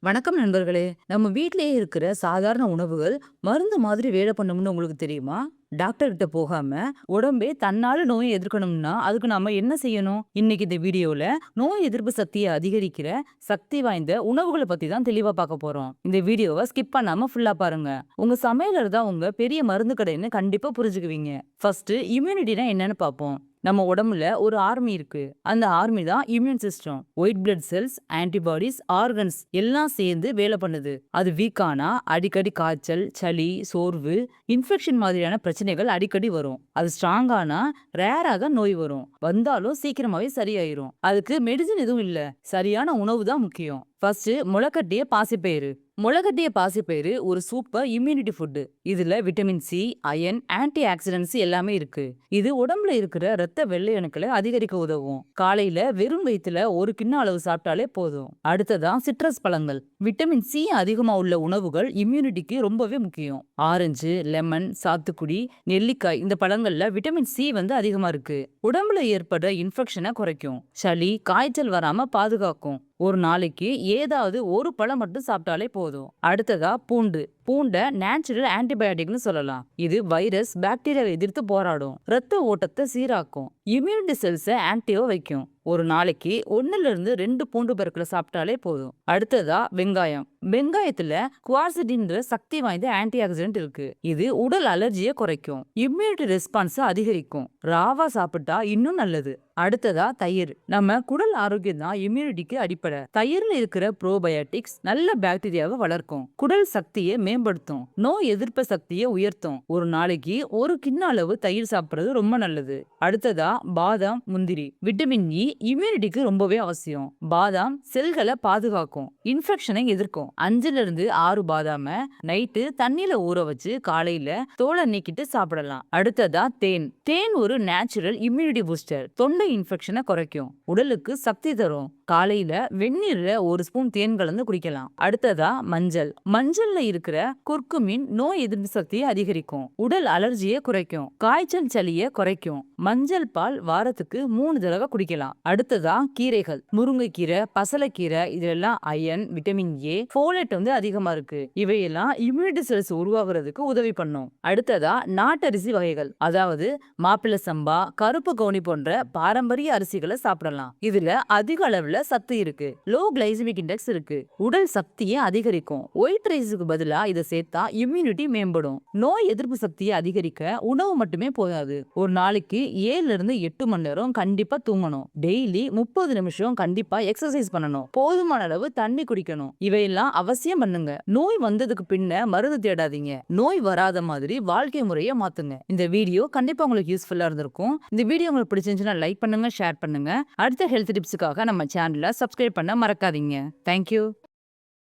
வணக்கம் நண்பர்களே. நம்ம வீட்டிலேயே இருக்கிற சாதாரண உணவுகள் மருந்து மாதிரி வேலை பண்ணும்னு உங்களுக்கு தெரியுமா? டாக்டர் கிட்ட போகாம உடம்பே தன்னால நோயை எதிர்க்கணும்னா அதுக்கு நாம என்ன செய்யணும்? இன்னைக்கு இந்த வீடியோல நோய் எதிர்ப்பு சக்தியை அதிகரிக்கிற சக்தி வாய்ந்த உணவுகளை பத்தி தான் தெளிவா பார்க்க போறோம். இந்த வீடியோவை ஸ்கிப் பண்ணாம ஃபுல்லா பாருங்க. உங்க சமையலர் தான் உங்க பெரிய மருந்து கடைன்னு கண்டிப்பா புரிஞ்சுக்குவீங்க. ஃபர்ஸ்ட் இம்யூனிட்டினா என்னன்னு பார்ப்போம். நம்ம உடம்புல ஒரு ஆர்மி இருக்கு. அந்த ஆர்மி தான் immune system. White blood cells, antibodies, organs எல்லாம் சேர்ந்து வேலை பண்ணுது. அது வீக்கானா அடிக்கடி காய்ச்சல், சளி, சோர்வு, இன்ஃபெக்ஷன் மாதிரியான பிரச்சனைகள் அடிக்கடி வரும். அது ஸ்ட்ராங்கானா ரேரா தான் நோய் வரும். வந்தாலும் சீக்கிரமாவே சரியாயிரும். அதுக்கு மெடிசின் எதுவும் இல்ல. சரியான உணவு தான் முக்கியம். ஃபர்ஸ்ட் முளைக்கட்டிய பாசிப்பயிறு. முளைகட்டிய பாசிப்பயிறு ஒரு சூப்பர் இம்யூனிட்டி ஃபுட். இதுல vitamin C, iron, antioxidants எல்லாமே இருக்கு. இது உடம்புல இருக்கிற ரத்த வெள்ளை அணுக்களை அதிகரிக்க உதவும். காலையில வெறும் வயித்துல ஒரு கிண்ண அளவு சாப்பிட்டாலே போதும். அடுத்ததா சிட்ரஸ் பழங்கள். விட்டமின் சி அதிகமா உள்ள உணவுகள் இம்யூனிட்டிக்கு ரொம்பவே முக்கியம். ஆரஞ்சு, லெமன், சாத்துக்குடி, நெல்லிக்காய் இந்த பழங்கள்ல விட்டமின் சி அதிகமா இருக்கு. உடம்புல ஏற்படுற இன்ஃபெக்ஷனை குறைக்கும். சளி, காய்ச்சல் வராம பாதுகாக்கும். ஒரு நாளைக்கு ஏதாவது ஒரு பழம் மட்டும் சாப்பிட்டாலே போதும். அடுத்ததா பூண்டு. பூண்டை நேச்சுரல் ஆன்டிபயோட்டிக்னு சொல்லலாம். இது வைரஸ், பாக்டீரியாவை எதிர்த்து போராடும். ரத்த ஓட்டத்தை சீராக்கும். இம்யூனிட்டி செல்ஸை ஆக்டிவா வைக்கும். ஒரு நாளைக்கு 1 to 2 பூண்டு பற்களை சாப்பிட்டாலே போதும். அடுத்ததா வெங்காயம். வெங்காயத்துல குவார்சிட்டின்ற சக்தி வாய்ந்த ஆன்டி ஆக்சிடென்ட் இருக்கு. இது உடல் அலர்ஜியை குறைக்கும். இம்யூனிட்டி ரெஸ்பான்ஸ் அதிகரிக்கும். ராவா சாப்பிட்டா இன்னும் நல்லது. அடுத்ததா தயிர். நம்ம குடல் ஆரோக்கியம் தான் இம்யூனிட்டிக்கு அடிப்படை. தயிர்ல இருக்கிற ப்ரோபயோட்டிக்ஸ் நல்ல பாக்டீரியாவை வளர்க்கும். குடல் சக்தியை மேம்படுத்தும். நோய் எதிர்ப்பு சக்தியை உயர்த்தும். ஒரு நாளைக்கு ஒரு கிண்ண அளவு தயிர் சாப்பிடுறது ரொம்ப நல்லது. அடுத்ததா பாதாம், முந்திரி. விட்டமின் இ இம்யூனிட்டிக்கு ரொம்பவே அவசியம். பாதாம் செல்களை பாதுகாக்கும். இன்ஃபெக்ஷனை எதிர்க்கும். 5 to 6 பாதாம நைட்டு தண்ணியில ஊற வச்சு காலையில தோலை நீக்கிட்டு சாப்பிடலாம். அடுத்ததா தேன். தேன் ஒரு நேச்சுரல் இம்யூனிட்டி பூஸ்டர். தொண்டை இன்ஃபெக்ஷனை குறைக்கும். உடலுக்கு சக்தி தரும். காலையில வெந்நீர்ல 1 ஸ்பூன் தேன் கலந்து குடிக்கலாம். அடுத்ததா மஞ்சள். மஞ்சள்ல இருக்கிற குர்குமின் நோய் எதிர்ப்பு சக்தியை அதிகரிக்கும். உடல் அலர்ஜியை குறைக்கும். காய்ச்சல், சளியை குறைக்கும். மஞ்சள் பால் வாரத்துக்கு 3 தடவை குடிக்கலாம். அடுத்ததா கீரைகள். முருங்கைக்கீரை, பசலைக்கீரை இதெல்லாம் அயன், விட்டமின் ஏ, ஃபோலேட் அதிகமா இருக்கு. இவையெல்லாம் இம்யூனிட்டி செல்ஸ் உருவாகிறதுக்கு உதவி பண்ணும். அடுத்ததா நாட்டரிசி வகைகள். அதாவது மாப்பிள்ளை சம்பா, கருப்பு கவுனி போன்ற பாரம்பரிய அரிசிகளை சாப்பிடலாம். இதுல அதிக அளவுல சத்து இருக்கு. லோ கிளைசமிக் இண்டெக்ஸ் இருக்கு. உடல் சக்தியை அதிகரிக்கும். ஒயிட் ரைஸுக்கு பதிலா இதை சேர்த்தா இம்யூனிட்டி மேம்படும். நோய் எதிர்ப்பு சக்தியை அதிகரிக்க உணவு மட்டுமே போதாது. ஒரு நாளைக்கு 7 to 8 மணி நேரம் கண்டிப்பா தூங்கணும். டெய்லி 30 நிமிஷம் கண்டிப்பா எக்ஸசைஸ் பண்ணணும். போதுமான அளவு தண்ணி குடிக்கணும். இவையெல்லாம் அவசியம் பண்ணுங்க. நோய் வந்ததுக்கு பின்ன மருந்து தேடாதீங்க. நோய் வராத மாதிரி வாழ்க்கை முறையை மாத்துங்க. இந்த வீடியோ கண்டிப்பா உங்களுக்கு யூஸ்ஃபுல்லா இருந்திருக்கும். இந்த வீடியோ உங்களுக்கு பிடிச்சிருந்துச்சுன்னா லைக் பண்ணுங்க, ஷேர் பண்ணுங்க. அடுத்த ஹெல்த் டிப்ஸுக்காக நம்ம சேனலை சப்ஸ்கிரைப் பண்ண மறக்காதீங்க. தேங்க்யூ.